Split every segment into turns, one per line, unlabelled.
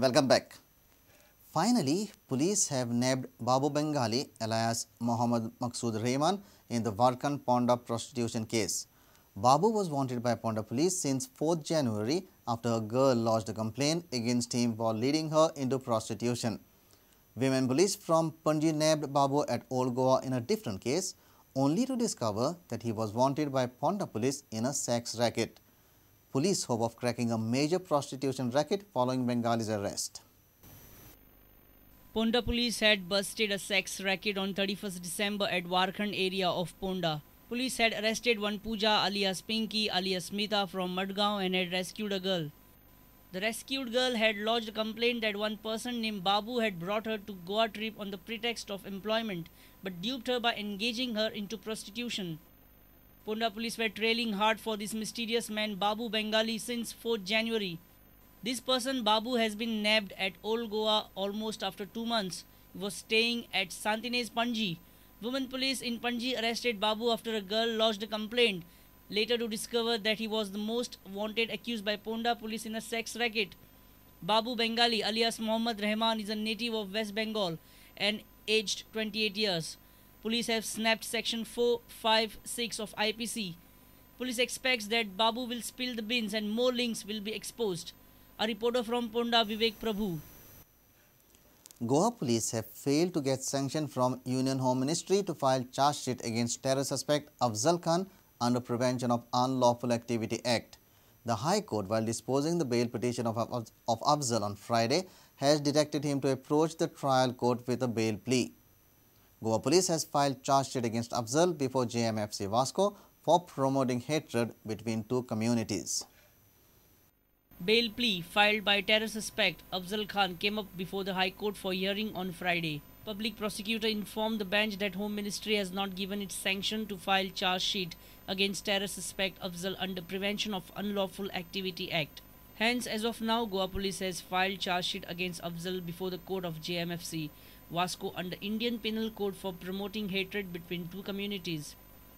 Welcome back. Finally, police have nabbed Babu Bengali, alias Mohammand Maqsood Rehman, in the Varkhand Ponda prostitution case. Babu was wanted by Ponda police since 4th January after a girl lodged a complaint against him for leading her into prostitution. Women police from Panji nabbed Babu at Old Goa in a different case, only to discover that he was wanted by Ponda police in a sex racket. Police hope of cracking a major prostitution racket following Bengali's arrest.
Ponda police had busted a sex racket on 31st December at Varkhand area of Ponda. Police had arrested one Pooja alias Pinky alias Smita from Madgaon and had rescued a girl. The rescued girl had lodged a complaint that one person named Babu had brought her to Goa trip on the pretext of employment but duped her by engaging her into prostitution. Ponda police were trailing hard for this mysterious man Babu Bengali since 4th January. This person Babu has been nabbed at Old Goa almost after 2 months. He was staying at Santine's Panji. Women police in Panji arrested Babu after a girl lodged a complaint, later to discover that he was the most wanted accused by Ponda police in a sex racket. Babu Bengali alias Mohammand Rehman is a native of West Bengal and aged 28 years. Police have snapped section 456 of IPC. Police expects that Babu will spill the beans and more links will be exposed. A reporter from Ponda, Vivek Prabhu.
Goa police have failed to get sanction from Union Home Ministry to file charge sheet against terror suspect Afzal Khan under Prevention of Unlawful Activity Act. The High Court, while disposing the bail petition of Afzal on Friday, has directed him to approach the trial court with a bail plea. Goa police has filed charge sheet against Afzal before JMFC Vasco for promoting hatred between two communities.
Bail plea filed by terror suspect Afzal Khan came up before the High Court for hearing on Friday. Public prosecutor informed the bench that Home Ministry has not given its sanction to file charge sheet against terror suspect Afzal under Prevention of Unlawful Activity Act. Hence, as of now, Goa police has filed charge sheet against Afzal before the court of JMFC Vasco under Indian Penal Code for promoting hatred between two communities.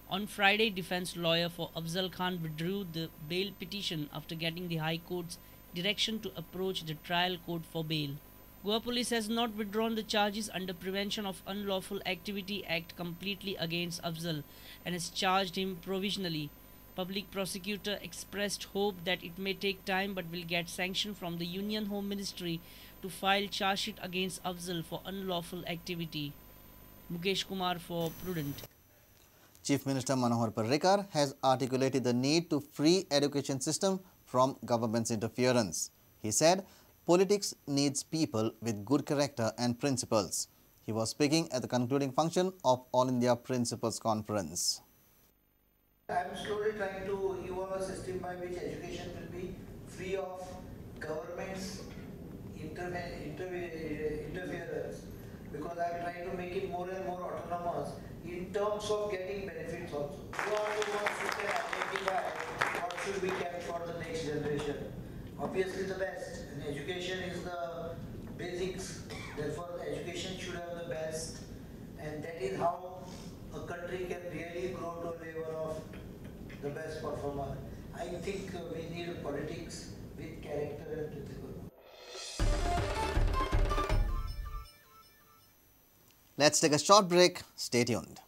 On Friday, defense lawyer for Afzal Khan withdrew the bail petition after getting the High Court's direction to approach the trial court for bail. Goa police has not withdrawn the charges under Prevention of Unlawful Activity Act completely against Afzal and has charged him provisionally. Public prosecutor expressed hope that it may take time but will get sanction from the Union Home Ministry to file charge sheet against Afzal for unlawful activity. Mukesh Kumar for Prudent.
Chief Minister Manohar Parrikar has articulated the need to free education system from government's interference. He said, politics needs people with good character and principles. He was speaking at the concluding function of All India Principals Conference.
I am slowly trying to evolve a system by which education will be free of government's interference, because I am trying to make it more and more autonomous in terms of getting benefits also. You are the ones who can identify what should be kept for the next generation. Obviously the best, and education is the basics, therefore the education should have the best, and that is how a country can really grow to a level of the best performer. I think we need politics with character and principle.
Let's take a short break. Stay tuned.